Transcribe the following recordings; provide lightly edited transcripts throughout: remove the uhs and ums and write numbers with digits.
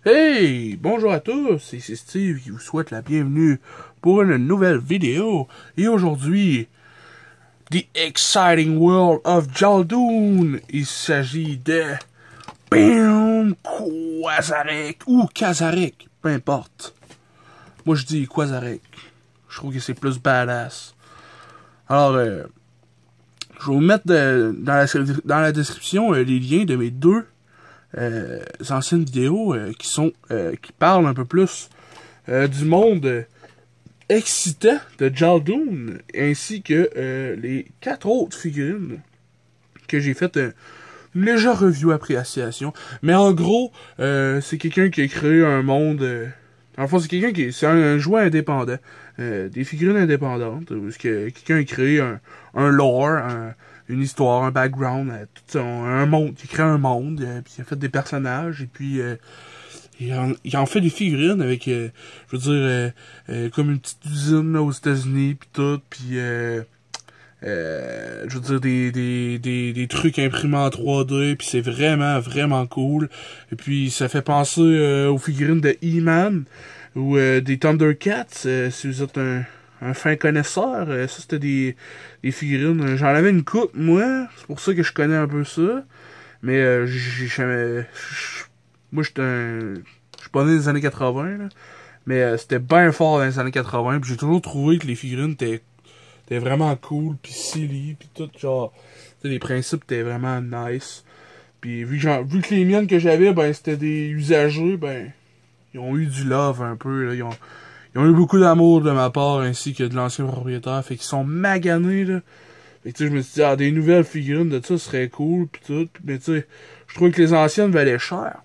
Hey, bonjour à tous, c'est Steve qui vous souhaite la bienvenue pour une nouvelle vidéo. Et aujourd'hui, The Exciting World of Jaldoun. Il s'agit de Bam Quazarek ou Kazarek, peu importe. Moi je dis Quazarek. Je trouve que c'est plus badass. Alors, je vais vous mettre dans la description les liens de mes deux anciennes vidéos qui parlent un peu plus du monde excitant de Jaldoun, ainsi que les 4 autres figurines que j'ai fait une légère review appréciation. Mais en gros, c'est quelqu'un qui a créé un monde. En le fond, c'est un jouet indépendant, des figurines indépendantes, parce que quelqu'un a créé un lore, une histoire, un background, un monde. Il a créé un monde, puis il a fait des personnages, et puis il en fait des figurines avec, je veux dire, comme une petite usine là, aux États-Unis, puis tout, puis je veux dire des trucs imprimés en 3D, puis c'est vraiment vraiment cool. Et puis ça fait penser aux figurines de He-Man ou des Thundercats, si vous êtes un fin connaisseur. Ça c'était des figurines, j'en avais une coupe moi, c'est pour ça que je connais un peu ça. Mais j'ai jamais, moi je suis pas né dans les années 80 là, mais c'était bien fort dans les années 80, puis j'ai toujours trouvé que les figurines étaient vraiment cool, pis silly, pis tout, genre, les principes étaient vraiment nice. Pis vu que les miennes que j'avais, ben, c'était des usagers, ben, ils ont eu du love un peu, là, ils ont eu beaucoup d'amour de ma part, ainsi que de l'ancien propriétaire, fait qu'ils sont maganés, là. Fait que, tu sais, je me suis dit, des nouvelles figurines de ça serait cool, pis tout, mais tu sais, je trouvais que les anciennes valaient cher.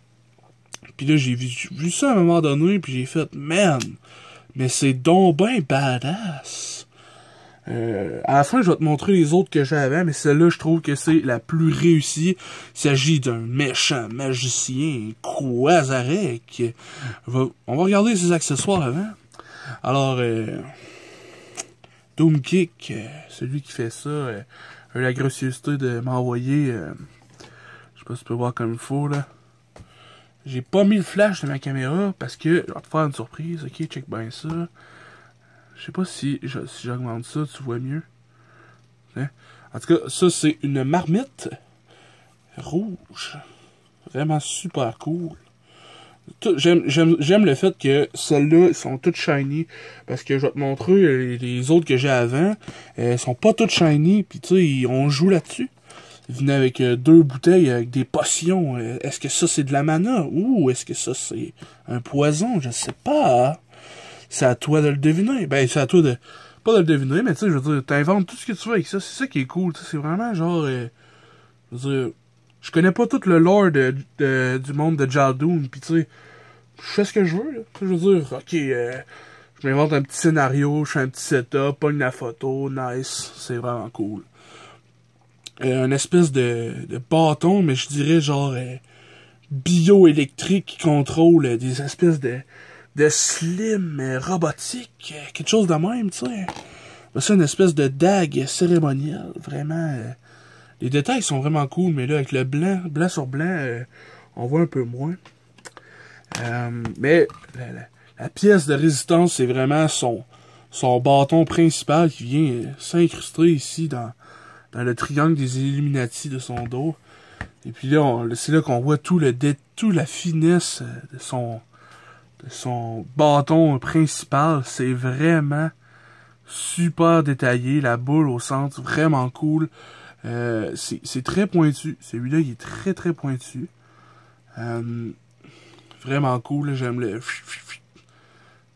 Pis là, j'ai vu ça à un moment donné, pis j'ai fait, man, mais c'est donc ben badass. À la fin, je vais te montrer les autres que j'avais, mais celle-là, je trouve que c'est la plus réussie. Il s'agit d'un méchant magicien, Quazarek. On va regarder ses accessoires avant. Alors, Doomkick, celui qui fait ça, a eu la grossièreté de m'envoyer, je sais pas si tu peux voir comme il faut, là. J'ai pas mis le flash de ma caméra, parce que, je vais te faire une surprise, ok, check bien ça. Je sais pas si j'augmente ça, tu vois mieux. Hein? En tout cas, ça, c'est une marmite rouge. Vraiment super cool. J'aime le fait que celles-là sont toutes shiny. Parce que je vais te montrer les autres que j'ai avant. Elles sont pas toutes shiny. Puis tu sais, on joue là-dessus. Ils venaient avec 2 bouteilles avec des potions. Est-ce que ça, c'est de la mana? Ou est-ce que ça, c'est un poison? Je sais pas. C'est à toi de le deviner. Ben, c'est à toi de... Pas de le deviner, mais tu sais, je veux dire, t'inventes tout ce que tu veux avec ça. C'est ça qui est cool, tu sais. C'est vraiment genre... je veux dire... Je connais pas tout le lore du monde de Jaldoun, pis tu sais... Je fais ce que je veux, là. Je veux dire, ok, je m'invente un petit scénario, je fais un petit setup, pogne la photo, nice. C'est vraiment cool. Un espèce de bâton, mais je dirais genre... bioélectrique qui contrôle des espèces de slim robotique, quelque chose de même, tu sais. C'est une espèce de dague cérémonielle, vraiment. Les détails sont vraiment cool, mais là, avec le blanc sur blanc, on voit un peu moins. Mais la pièce de résistance, c'est vraiment son bâton principal qui vient s'incruster ici dans le triangle des Illuminati de son dos. Et puis là, c'est là qu'on voit toute la finesse de son bâton principal. C'est vraiment super détaillé. La boule au centre, vraiment cool. C'est très pointu. Celui-là, il est très très pointu. Vraiment cool. J'aime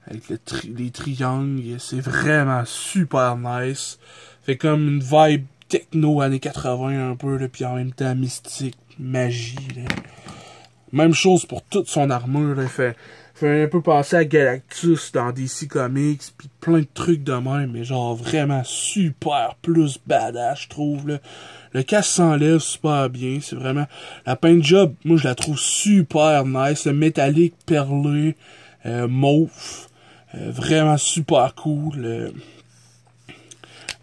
avec les triangles. C'est vraiment super nice. Fait comme une vibe techno années 80 un peu, là, puis en même temps mystique, magie. Là. Même chose pour toute son armure. Là, fait un peu penser à Galactus dans DC Comics, puis plein de trucs de même, mais genre vraiment super plus badass, je trouve. Là. Le casque s'enlève super bien, c'est vraiment... La paint job, moi je la trouve super nice, le métallique perlé, mauve, vraiment super cool.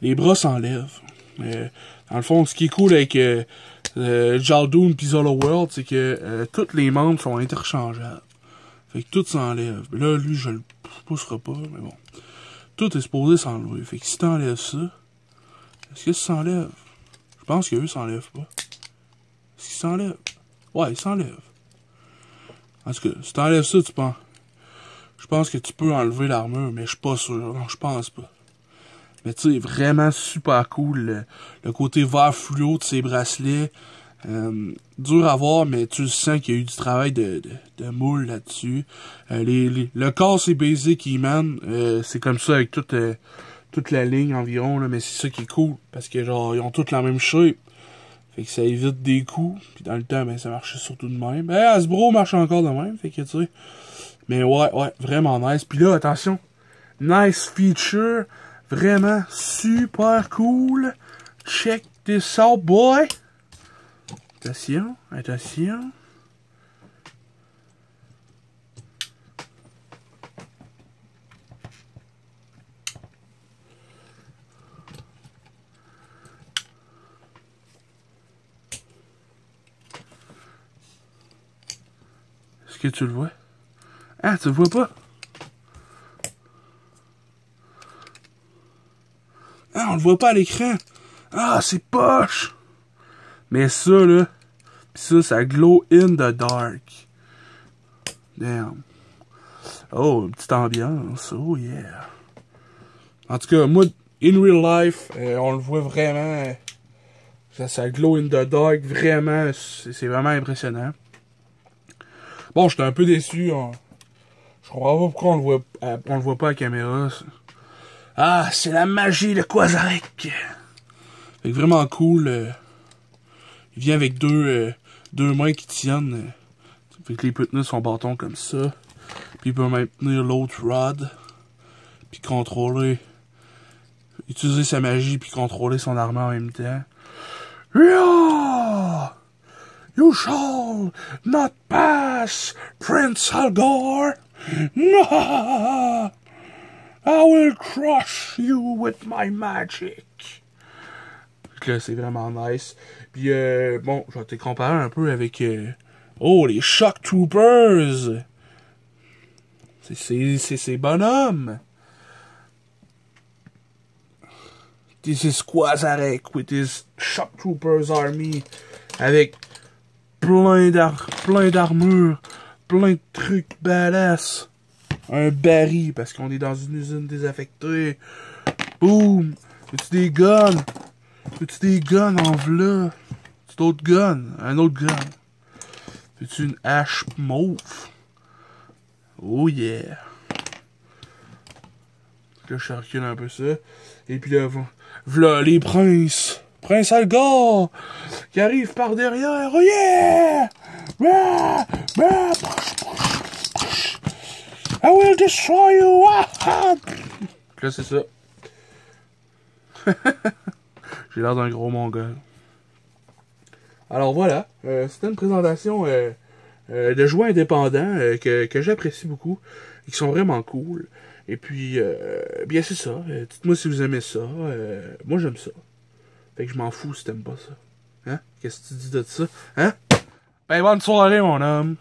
Les bras s'enlèvent. Dans le fond, ce qui est cool avec Jaldoun pis Zolo World, c'est que tous les membres sont interchangeables. Fait que tout s'enlève. Là, lui, je le pousserai pas, mais bon. Tout est supposé s'enlever. Fait que si t'enlèves ça, est-ce que ça s'enlève? Je pense qu'eux s'enlèvent pas. Est-ce qu'ils s'enlèvent? Ouais, ils s'enlèvent. En tout cas, si t'enlèves ça, tu penses... Je pense que tu peux enlever l'armure, mais je suis pas sûr. Non, je pense pas. Mais tu sais, vraiment super cool. Le côté vert fluo de ces bracelets. Dur à voir, mais tu sens qu'il y a eu du travail de moule là-dessus. Le corps, c'est basic He-Man. C'est comme ça avec toute la ligne environ, là, mais c'est ça qui est cool. Parce que genre, ils ont toutes la même shape. Fait que ça évite des coups. Puis dans le temps, ben ça marchait surtout de même. Hasbro marche encore de même. Fait que tu sais. Mais ouais, vraiment nice. Puis là, attention. Nice feature. Vraiment super cool. Check this out, boy. Attention, attention. Est-ce que tu le vois? Ah, tu le vois pas? Ah, on le voit pas à l'écran. Ah, c'est poche. Mais ça, là, pis ça glow in the dark. Damn. Oh, une petite ambiance. Oh, yeah. En tout cas, moi, in real life, on le voit vraiment. Ça glow in the dark. Vraiment, c'est vraiment impressionnant. Bon, j'étais un peu déçu. Je comprends pas pourquoi on le voit pas à la caméra. Ça. Ah, c'est la magie de Quasarek. Fait que vraiment cool. Il vient avec deux mains qui tiennent. Fait que il peut tenir son bâton comme ça. Puis il peut même tenir l'autre rod. Puis contrôler. Utiliser sa magie puis contrôler son armure en même temps. Yeah! You shall not pass, Prince Algor! No! I will crush you with my magic! Là, c'est vraiment nice. Puis, bon, je vais te comparer un peu avec... oh, les Shock Troopers! C'est ces bonhommes! This is Quasarek with his Shock Troopers army. Avec plein d'armures, plein de trucs badass. Un baril, parce qu'on est dans une usine désaffectée. Boom! Veux-tu des guns? Veux-tu des guns en v'là? Veux-tu d'autres guns? Un autre gun. Veux-tu une hache mauve? Oh yeah! Là, je recule un peu ça. Et puis là, v'là les princes. Prince Algor! Qui arrive par derrière. Oh yeah! Ah! Ah! I will destroy you! Ah! Là, c'est ça. J'ai l'air d'un gros mongol. Alors voilà, c'était une présentation de jouets indépendants que j'apprécie beaucoup et qui sont vraiment cool. Et puis, bien c'est ça. Dites-moi si vous aimez ça. Moi, j'aime ça. Fait que je m'en fous si t'aimes pas ça. Hein? Qu'est-ce que tu dis de ça? Hein? Ben, bonne soirée, mon homme.